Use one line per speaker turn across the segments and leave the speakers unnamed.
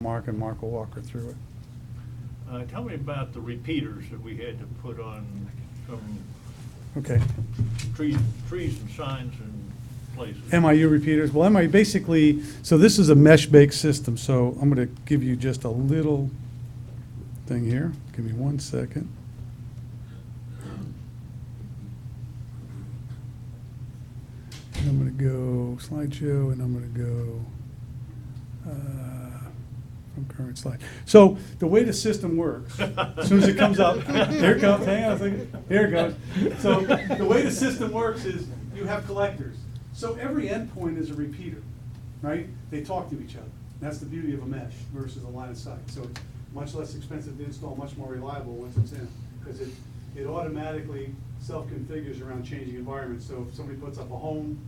Mark, and Mark will walk her through it.
Tell me about the repeaters that we had to put on some
Okay.
trees and signs and places.
MIU repeaters. Well, MIU basically, so this is a mesh-based system, so I'm going to give you just a little thing here. Give me 1 second. And I'm going to go slideshow, and I'm going to go from current slide. So the way the system works, as soon as it comes up, here it comes, hang on a second, here it goes. So the way the system works is you have collectors. So every endpoint is a repeater, right? They talk to each other. That's the beauty of a mesh versus a line of sight. So it's much less expensive to install, much more reliable once it's in, because it automatically self-configures around changing environments. So if somebody puts up a home,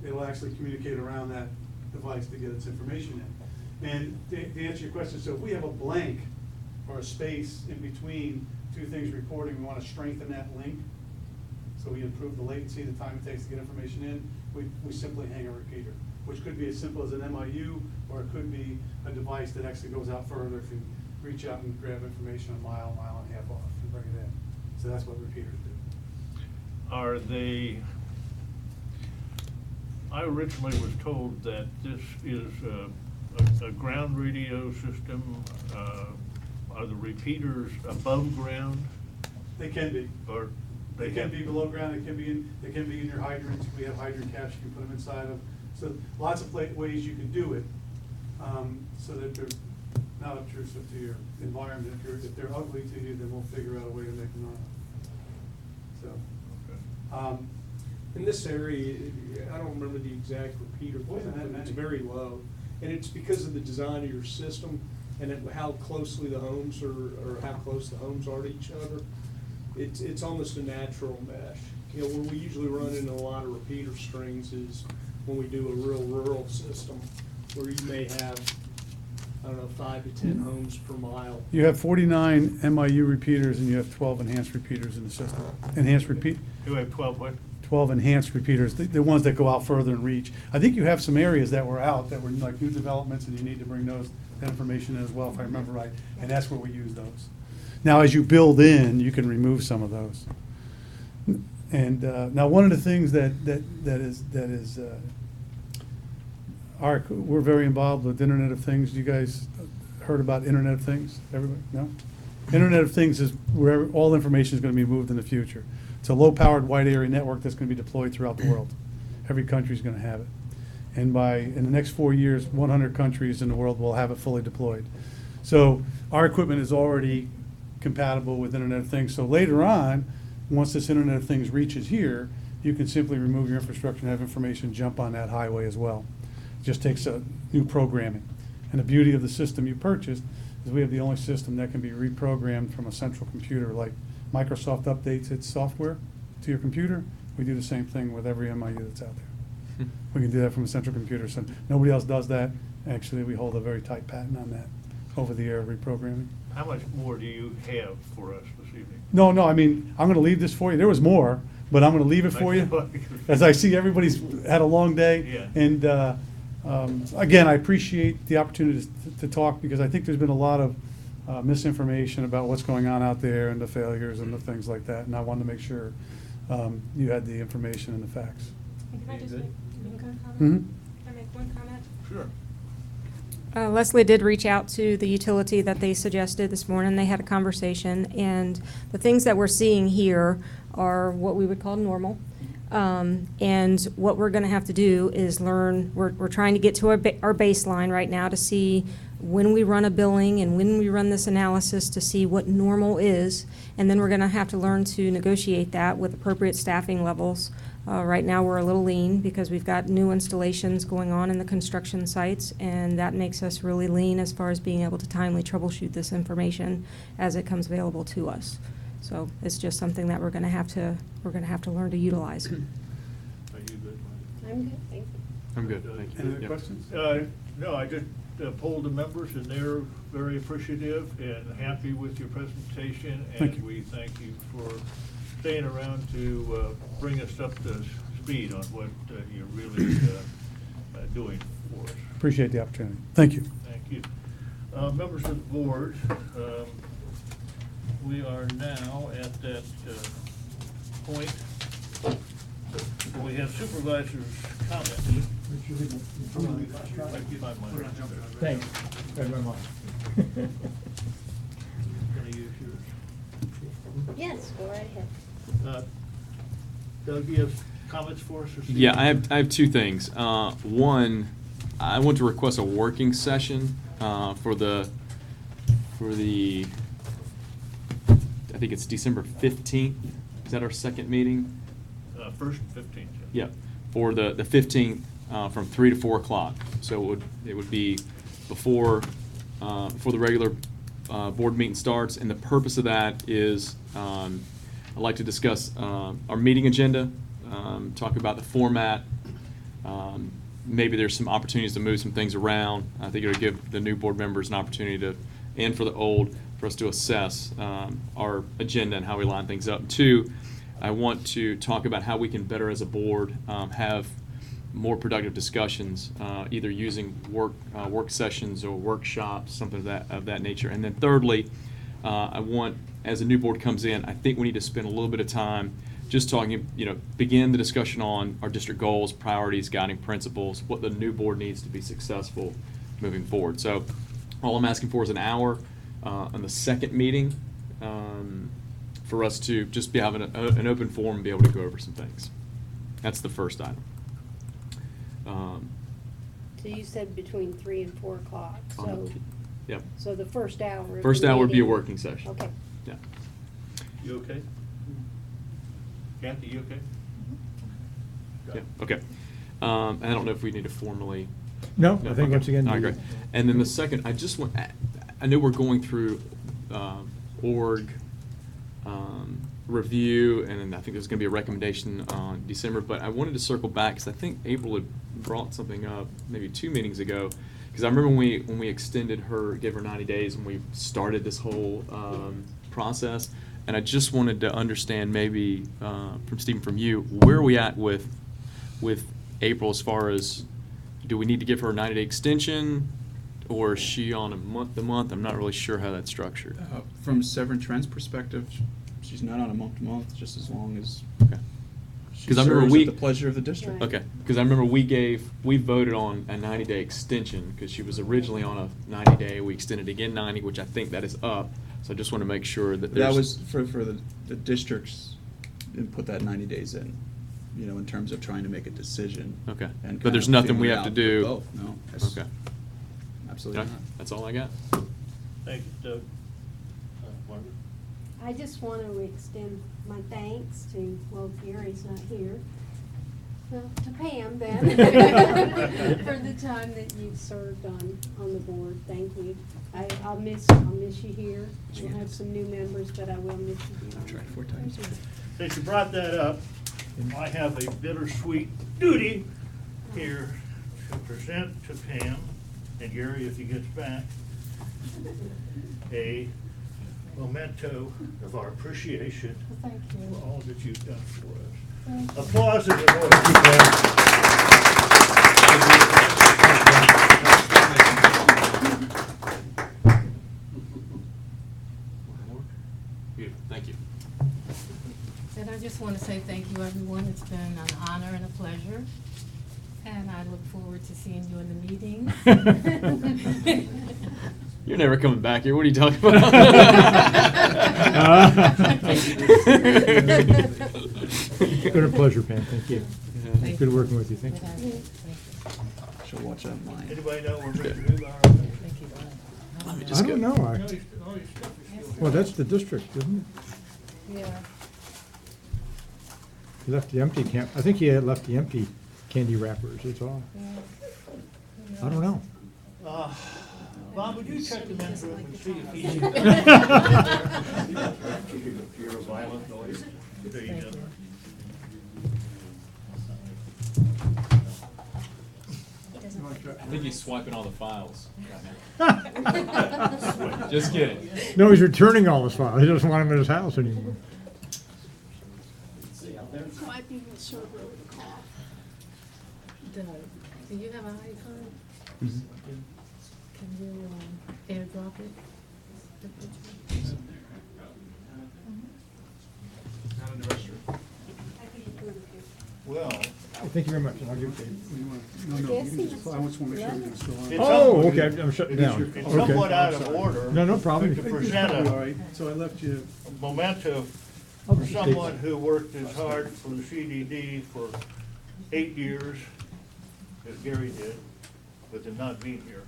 it'll actually communicate around that device to get its information in. And to answer your question, so if we have a blank or a space in between two things reporting, we want to strengthen that link, so we improve the latency, the time it takes to get information in, we simply hang a repeater, which could be as simple as an MIU, or it could be a device that actually goes out further if you reach out and grab information a mile and a half off and bring it in. So that's what repeaters do.
Are they, I originally was told that this is a ground radio system. Are the repeaters above ground?
They can be.
Or
They can be below ground, they can be in your hydrants. We have hydrant caps you can put them inside of. So lots of ways you can do it, so that they're not obtrusive to your environment. If they're ugly to you, then we'll figure out a way to make them not. So.
In this area, I don't remember the exact repeater,
Wasn't that
but it's
many.
very low. And it's because of the design of your system and how closely the homes or how close the homes are to each other. It's almost a natural mesh. You know, where we usually run into a lot of repeater strings is when we do a real rural system where you may have, I don't know, 5 to 10 homes per mile.
You have 49 MIU repeaters and you have 12 enhanced repeaters in the system. Enhanced repeat,
you have 12 what?
12 enhanced repeaters, the ones that go out further and reach. I think you have some areas that were out that were like new developments, and you need to bring that information in as well, if I remember right, and that's where we use those. Now, as you build in, you can remove some of those. And now, one of the things that is we're very involved with Internet of Things. You guys heard about Internet of Things? Everybody? No? Internet of Things is where all information is going to be moved in the future. It's a low-powered wide area network that's going to be deployed throughout the world. Every country is going to have it. And in the next 4 years, 100 countries in the world will have it fully deployed. So our equipment is already compatible with Internet of Things. So later on, once this Internet of Things reaches here, you can simply remove your infrastructure and have information jump on that highway as well. It just takes a new programming. And the beauty of the system you purchased is we have the only system that can be reprogrammed from a central computer. Like Microsoft updates its software to your computer, we do the same thing with every MIU that's out there. We can do that from a central computer. So nobody else does that. Actually, we hold a very tight patent on that over-the-air reprogramming.
How much more do you have for us this evening?
No, I mean, I'm going to leave this for you. There was more, but I'm going to leave it for you. As I see everybody's had a long day.
Yeah.
And again, I appreciate the opportunity to talk, because I think there's been a lot of misinformation about what's going on out there and the failures and the things like that. And I wanted to make sure you had the information and the facts.
And can I just
Good.
make one comment?
Mhm.
Can I make one comment?
Sure.
Leslie did reach out to the utility that they suggested this morning. They had a conversation, and the things that we're seeing here are what we would call normal. And what we're going to have to do is learn, we're trying to get to our baseline right now to see when we run a billing and when we run this analysis to see what normal is. And then we're going to have to learn to negotiate that with appropriate staffing levels. Right now, we're a little lean because we've got new installations going on in the construction sites, and that makes us really lean as far as being able to timely troubleshoot this information as it comes available to us. So it's just something that we're going to have to learn to utilize.
Are you good, Mike?
I'm good, thank you.
I'm good, thank you.
Any other
Yep.
questions?
No, I just polled the members, and they're very appreciative and happy with your presentation.
Thank you.
And we thank you for staying around to bring us up to speed on what you're really doing for us.
Appreciate the opportunity. Thank you.
Thank you. Members of the board, we are now at that point. We have supervisors' comments.
Thanks. Very much.
Gonna use yours.
Yes, go right ahead.
Doug, you have comments for us? Or Steve?
Yeah, I have two things. One, I want to request a working session for the I think it's December 15th. Is that our second meeting?
First and 15th.
Yeah, for the 15th from 3 to 4 o'clock. So it would be before the regular board meeting starts, and the purpose of that is I'd like to discuss our meeting agenda, talk about the format. Maybe there's some opportunities to move some things around. I think it'll give the new board members an opportunity to, and for the old, for us to assess our agenda and how we line things up. Two, I want to talk about how we can better as a board have more productive discussions, either using work sessions or workshops, something of that nature. And then thirdly, I want, as a new board comes in, I think we need to spend a little bit of time just talking, begin the discussion on our district goals, priorities, guiding principles, what the new board needs to be successful moving forward. So all I'm asking for is an hour on the second meeting for us to just be having an open forum and be able to go over some things. That's the first item.
So you said between 3 and 4 o'clock, so,
Yep.
so the first hour. of the
First hour would be a
meeting-
working session.
Okay.
Yeah.
You okay? Kathy, you okay?
Yeah, okay. And I don't know if we need to formally.
No, I think
okay.
once again.
All right, great. And then the second, I know we're going through org review, and then I think there's going to be a recommendation on December, but I wanted to circle back because I think April had brought something up maybe 2 meetings ago. Because I remember when we extended her, gave her 90 days, and we started this whole process. And I just wanted to understand maybe from Stephen, from you, where are we at with April as far as, do we need to give her a 90-day extension, or is she on a month-to-month? I'm not really sure how that's structured.
From Severn Trent's perspective, she's not on a month-to-month, just as long as
Okay.
she
'Cause I remember
serves
we-
at the pleasure of the district.
Right.
Okay, because I remember we voted on a 90-day extension, because she was originally on a 90-day, we extended again 90, which I think that is up. So I just want to make sure that there's.
That was for the districts, and put that 90 days in, in terms of trying to make a decision.
Okay.
And
But there's
kind of
nothing we
figuring
have to
out
do.
both. No, that's
Okay.
absolutely
Okay,
not.
that's all I got.
Thank you, Doug. Margaret?
I just want to extend my thanks to, well, Gary's not here, well, to Pam then, for the time that you've served on the board. Thank you. I'll miss you here. We'll have some new members, but I will miss you here.
I've tried 4 times.
Since you brought that up, I have a bittersweet duty here to present to Pam, and Gary, if he gets back, a memento of our appreciation
Well, thank you.
for all that you've done for us.
Thank you.
Applause is in order.
Beautiful, thank you.
And I just want to say thank you, everyone. It's been an honor and a pleasure. And I look forward to seeing you in the meetings.
You're never coming back here. What are you talking about?
It's been a pleasure, Pam, thank you.
Thank
Good
you.
working with you, thank you.
Thank you.
She'll watch that mine.
Anybody know where Rick is?
Thank you.
Let me
I
just
don't
go.
know,
No, he's still here.
well, that's the district, isn't it?
Yeah.
He left the empty I think he had left the empty candy wrappers, that's all. I don't know.
Bob, would you check the men's room and see if he's. Violent noise. There you go.
I think he's swiping all the files Just kidding.
No, he's returning all his files, he doesn't want them in his house anymore.
Swiping the server with a cough.
Doug, do you have an iPhone?
Mm-hmm.
Can you airdrop it. The picture.
Well,
Thank you very much, and I'll give it to you.
No, no, you can just, I just want to make sure everything's still on.
It's
Oh,
somewhat-
okay, I'm shutting down.
it's
Okay.
somewhat out of order.
No, no problem.
To
It's
present
probably all
a
right, so I left you,
memento
I'll
for
just take-
someone who worked as hard for the CDD for 8 years, as Gary did, with him not being here.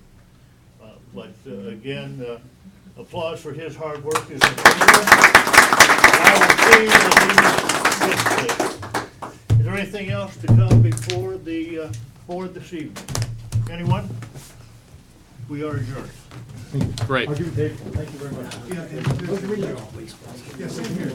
But again, applause for his hard work as a leader. I will see that he gets this. Is there anything else to come before the board this evening? Anyone? We are adjourned.
Great.
I'll give it to Dave. Thank you very much.
yeah, and, yeah, same here.